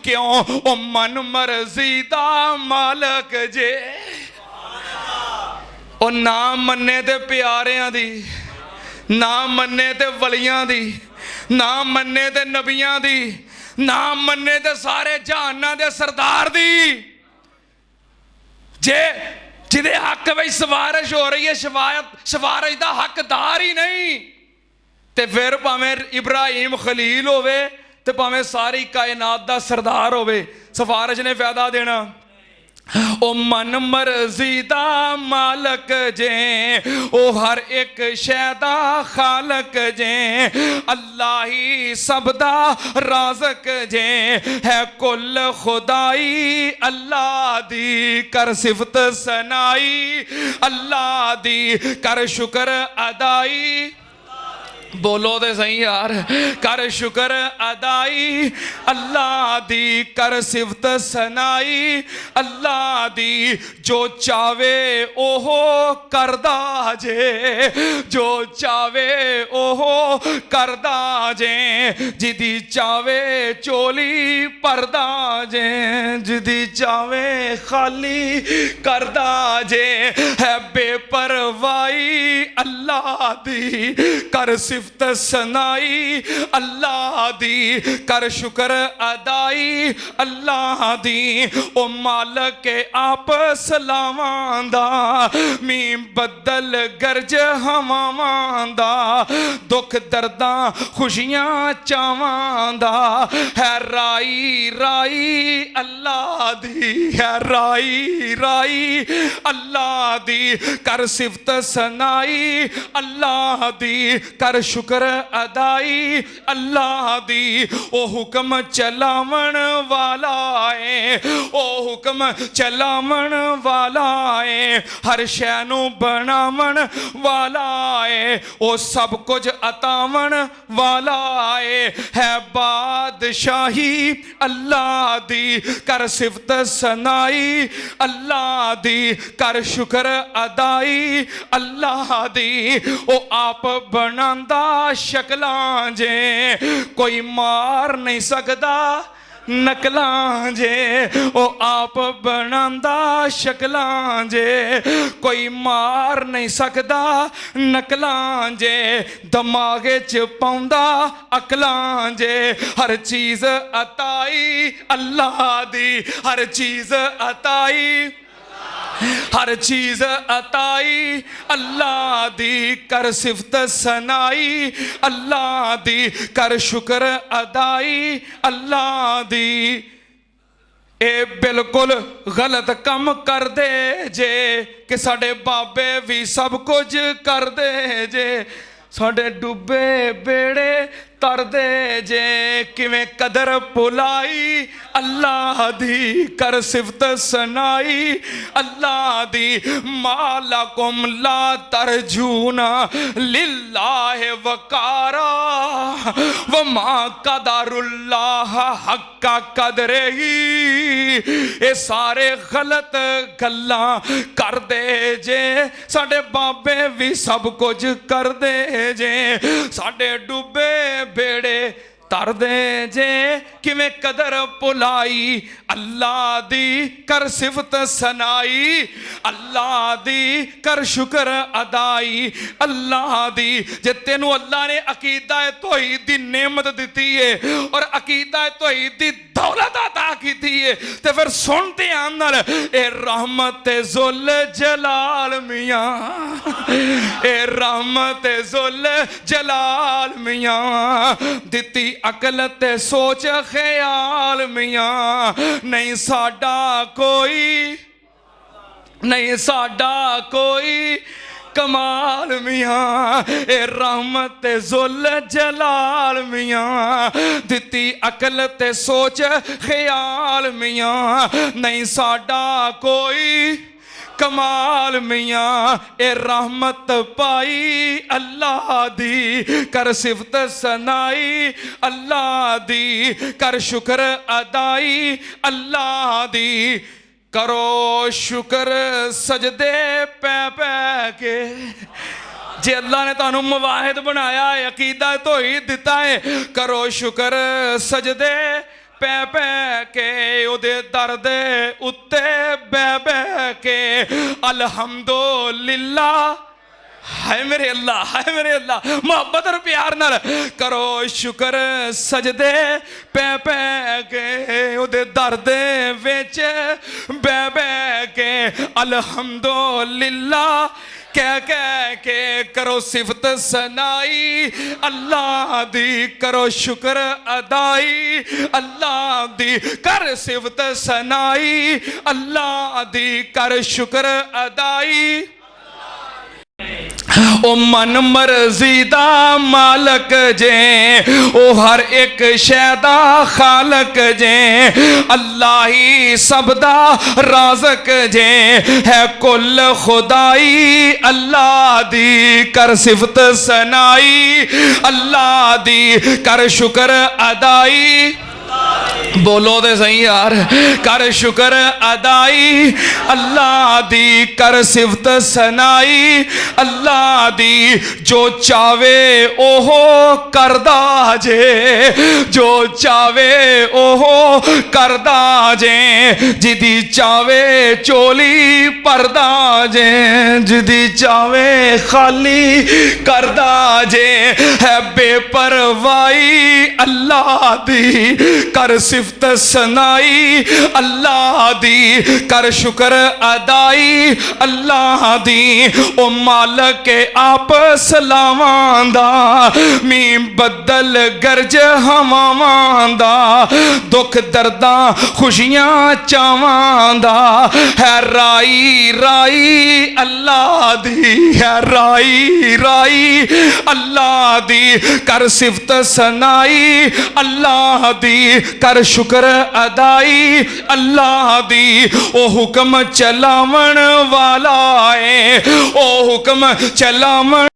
क्यों ओ मन मर्जी दा मालक जे। ओ ना मन्ने ते प्यारियां दी, ना मन्ने ते वलियां दी, ना मन्ने ते नबियां दी, ना मन्ने ते सारे जहाना दे सरदार दी। जे जिदे हक में सिफारिश हो रही है, सिफारिश का हकदार ही नहीं, तो फिर भावें इब्राहिम खलील होवे ते भावें सारी कायनात का सरदार होवे, सिफारिश ने फायदा देना। ओ मन मर्जी दा मालक जे, ओ हर एक शै दा खालक जे, अल्लाह ही सब दा राज़क जे, है कुल खुदाई अल्लाह दी, कर सिफत सनाई अल्लाह दी, कर शुक्र अदाई। बोलो तो सही यार, कर शुक्र अदाई अल्लाह दी, कर सिफत सनाई अल्लाह दी, जो चावे ओहो करदा जे, जो चावे ओहो करदा जे, जिदी चावे चोली भरदा जे, जिदी चावे खाली करदा जे, है बेपरवाही अल्लाह दी, कर सिफत सनाई अल्लाह दी, कर शुक्र अदाई अल्लाह दी। ओ मालक के आप सलावां दा, मी बदल गरज हवावां दा, दुख दर्दां खुशियां चावां दा, है राई राई अल्लाह दी, है राई राई अल्लाह दी, कर सिफत सनाई अल्लाह दी, कर शुक्र अदाई अल्लाह दी। ओ हुक्म चलावन वाला है, ओ हुक्म चलावन वाला है, हर शै नू बनावन वाला है, ओ सब कुछ अतावन वाला है बादशाही अल्लाह दी, कर सिफत सनाई अल्लाह दी, कर शुक्र अदाई अल्लाह दी। ओ आप बनांदा शक्लां जे, कोई मार नहीं सकदा नकलां जे, ओ आप बनांदा शक्लां जे, कोई मार नहीं सकदा नकलां जे, दमागे च पाउंदा अकलां जे, हर चीज अताई अल्लाह दी, हर चीज अताई, हर चीज अताई अल्लाह दी, कर सिफत सनाई अल्लाह दी, कर शुक्र अदाई अल्लाह दी। ए बिल्कुल गलत कम कर दे जे, कि साडे बाबे भी सब कुछ कर दे जे, साडे डुबे बेड़े तर दे जे, किवें कदर भुलाई अल्लाह दी, कर सिफत सनाई अल्लाह दी। मालकुम ला तरजूना लिल्लाहि वकारा, वमा कदरुल्लाह हक्का कदरही। ये सारे गलत गल्लां कर दे जे, साडे बाबे भी सब कुछ कर दे जे, साडे डुबे बेड़े तर दे जे, किवें कदर भुलाई अल्लाह दी, कर सिफत सनाई अल्लाह दी, कर शुक्र अदाई अल्लाह दी। जे तेनू अल्लाह ने अकीदा तौहीद दी नेमत दी है और अकीदा तौहीद दी दौलत अता की है, तो फिर सुन ध्यान नाल, ए रहमत जुल जलाल मियां, ए रहमत जुल जलाल मियां, दिती अकल ते सोच ख्याल मियां, नहीं साडा कोई, नहीं साडा कोई कमाल मियां, ए रहमत जुल जलाल मियां, दिती अकल ते सोच ख्याल मियां, नहीं साडा कोई कमाल मियां, ए रहमत पाई अल्लाह दी, कर सिफत सनाई अल्लाह दी, कर शुक्र अदाई अल्लाह दी। करो शुक्र सजदे पै पै के, जे अल्लाह ने तुहानू मुवाहिद बनाया है, अकीदा तौहीद दिता है, करो शुक्र सजदे पै पै के उदे दर दे उत्ते बै बै के अल्हम्दुलिल्लाह हाय मेरे अल्लाह, हाय मेरे अल्लाह, मोहब्बत और प्यार नाल करो शुक्र सजदे पै पै के उदे दर दे विच बै बै के अल्हम्दुलिल्लाह कह कह के करो सिफत सनाई अल्लाह दी, करो शुक्र अदाई अल्लाह दी, कर सिफत सनाई अल्लाह दी, कर शुक्र अदाई। ओ मन मर्जी दा मालक जे, ओ हर एक शै दा खालक जे, अल्लाह ही सब दा राज़क जे, है कुल खुदाई अल्लाह दी, कर सिफत सनाई अल्लाह दी, कर शुक्र अदाई। बोलो दे सही यार, कर शुक्र अदाई अल्लाह दी, कर सिफत सनाई अल्लाह दी, जो चावे ओहो करदा जे, जो चावे ओहो करदा जे, जिदी चावे चोली परदा जे, जिदी चावे खाली करदा जे, है बेपरवाही अल्लाह दी, कर सिफत सनाई अल्लाह दी, कर शुक्र अदाई अल्लाह दी। ओ मालक आप सलावां दा, मी बदल गरज हवावां दा, दुख दर्दां खुशियां चावां दा, है राई राई अल्लाह दी, है राई राई अल्लाह दी, कर सिफत सनाई अल्लाह दी, कर शुक्र अदाई अल्लाह दी। ओ हुक्म चलावन वाला है, ओ हुक्म चलावन